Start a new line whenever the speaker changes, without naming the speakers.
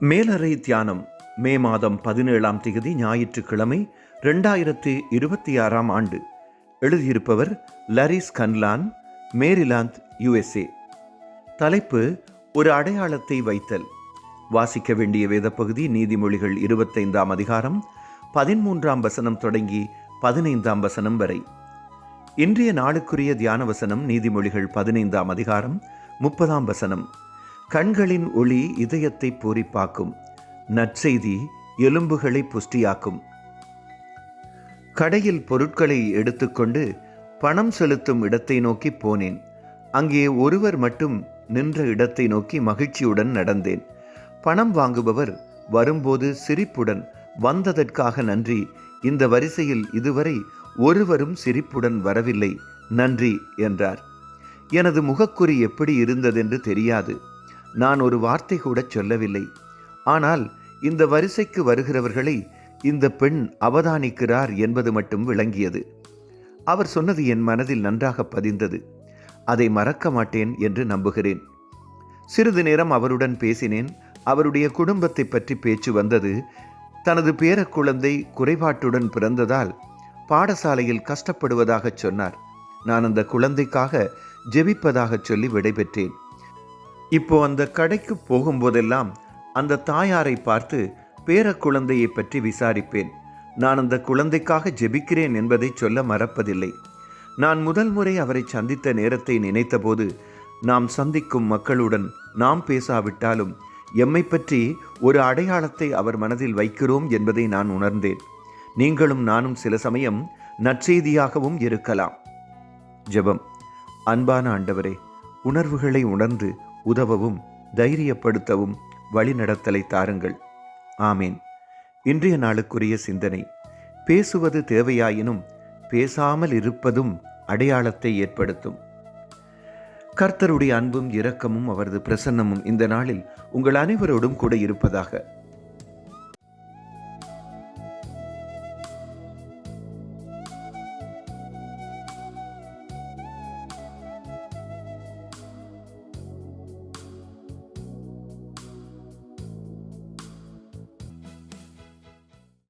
மேலறை தியானம் மே மாதம் 17ஆம் தேதி ஞாயிற்றுக்கிழமை 2026ஆம் ஆண்டு. எழுதியிருப்பவர் லரிஸ் கன்லான், மேரிலாந்து, USA. தலைப்பு: ஒரு அடையாளத்தை வைத்தல். வாசிக்க வேண்டிய வேதப்பகுதி நீதிமொழிகள் 25ஆம் அதிகாரம் 13ஆம் வசனம் தொடங்கி 15ஆம் வசனம் வரை. இன்றைய நாளுக்குரிய தியான வசனம் நீதிமொழிகள் 15ஆம் அதிகாரம் 30ஆம் வசனம். கண்களின் ஒளி இதயத்தை பூரிப்பாக்கும், நற்செய்தி எலும்புகளை புஷ்டியாக்கும். கடையில் பொருட்களை எடுத்துக்கொண்டு பணம் செலுத்தும் இடத்தை நோக்கி போனேன். அங்கே ஒருவர் மட்டும் நின்ற இடத்தை நோக்கி மகிழ்ச்சியுடன் நடந்தேன். பணம் வாங்குபவர் வரும்போது சிரிப்புடன், வந்ததற்காக நன்றி, இந்த வரிசையில் இதுவரை ஒருவரும் சிரிப்புடன் வரவில்லை, நன்றி என்றார். எனது முகக்குறி எப்படி இருந்ததென்று தெரியாது. நான் ஒரு வார்த்தை கூட சொல்லவில்லை. ஆனால் இந்த வரிசைக்கு வருகிறவர்களை இந்த பெண் அவதானிக்கிறார் என்பது மட்டும் விளங்கியது. அவர் சொன்னது என் மனதில் நன்றாக பதிந்தது. அதை மறக்க மாட்டேன் என்று நம்புகிறேன். சிறிது நேரம் அவருடன் பேசினேன். அவருடைய குடும்பத்தை பற்றி பேச்சு வந்தது. தனது பேரக்குழந்தை குறைபாட்டுடன் பிறந்ததால் பாடசாலையில் கஷ்டப்படுவதாக சொன்னார். நான் அந்த குழந்தைக்காக ஜெபிப்பதாக சொல்லி விடைபெற்றேன். இப்போ அந்த கடைக்கு போகும்போதெல்லாம் அந்த தாயாரை பார்த்து பேரக்குழந்தையை பற்றி விசாரிப்பேன். நான் அந்த குழந்தைக்காக ஜெபிக்கிறேன் என்பதை சொல்ல மறப்பதில்லை. நான் முதல் முறை அவரை சந்தித்த நேரத்தை நினைத்தபோது, நாம் சந்திக்கும் மக்களுடன் நாம் பேசாவிட்டாலும் எம்மை பற்றி ஒரு அடையாளத்தை அவர் மனதில் வைக்கிறோம் என்பதை நான் உணர்ந்தேன். நீங்களும் நானும் சில சமயம் நற்செய்தியாகவும் இருக்கலாம். ஜெபம். அன்பான ஆண்டவரே, உணர்வுகளை உணர்ந்து உதவவும் தைரியப்படுத்தவும் வழிநடத்தலை தாருங்கள். ஆமேன். இன்றைய நாளுக்குரிய சிந்தனை: பேசுவது தேவையாயினும் பேசாமல் இருப்பதும் அடையாளத்தை ஏற்படுத்தும். கர்த்தருடைய அன்பும் இரக்கமும் அவரது பிரசன்னமும் இந்த நாளில் உங்கள் அனைவரோடும் கூட இருப்பதாக.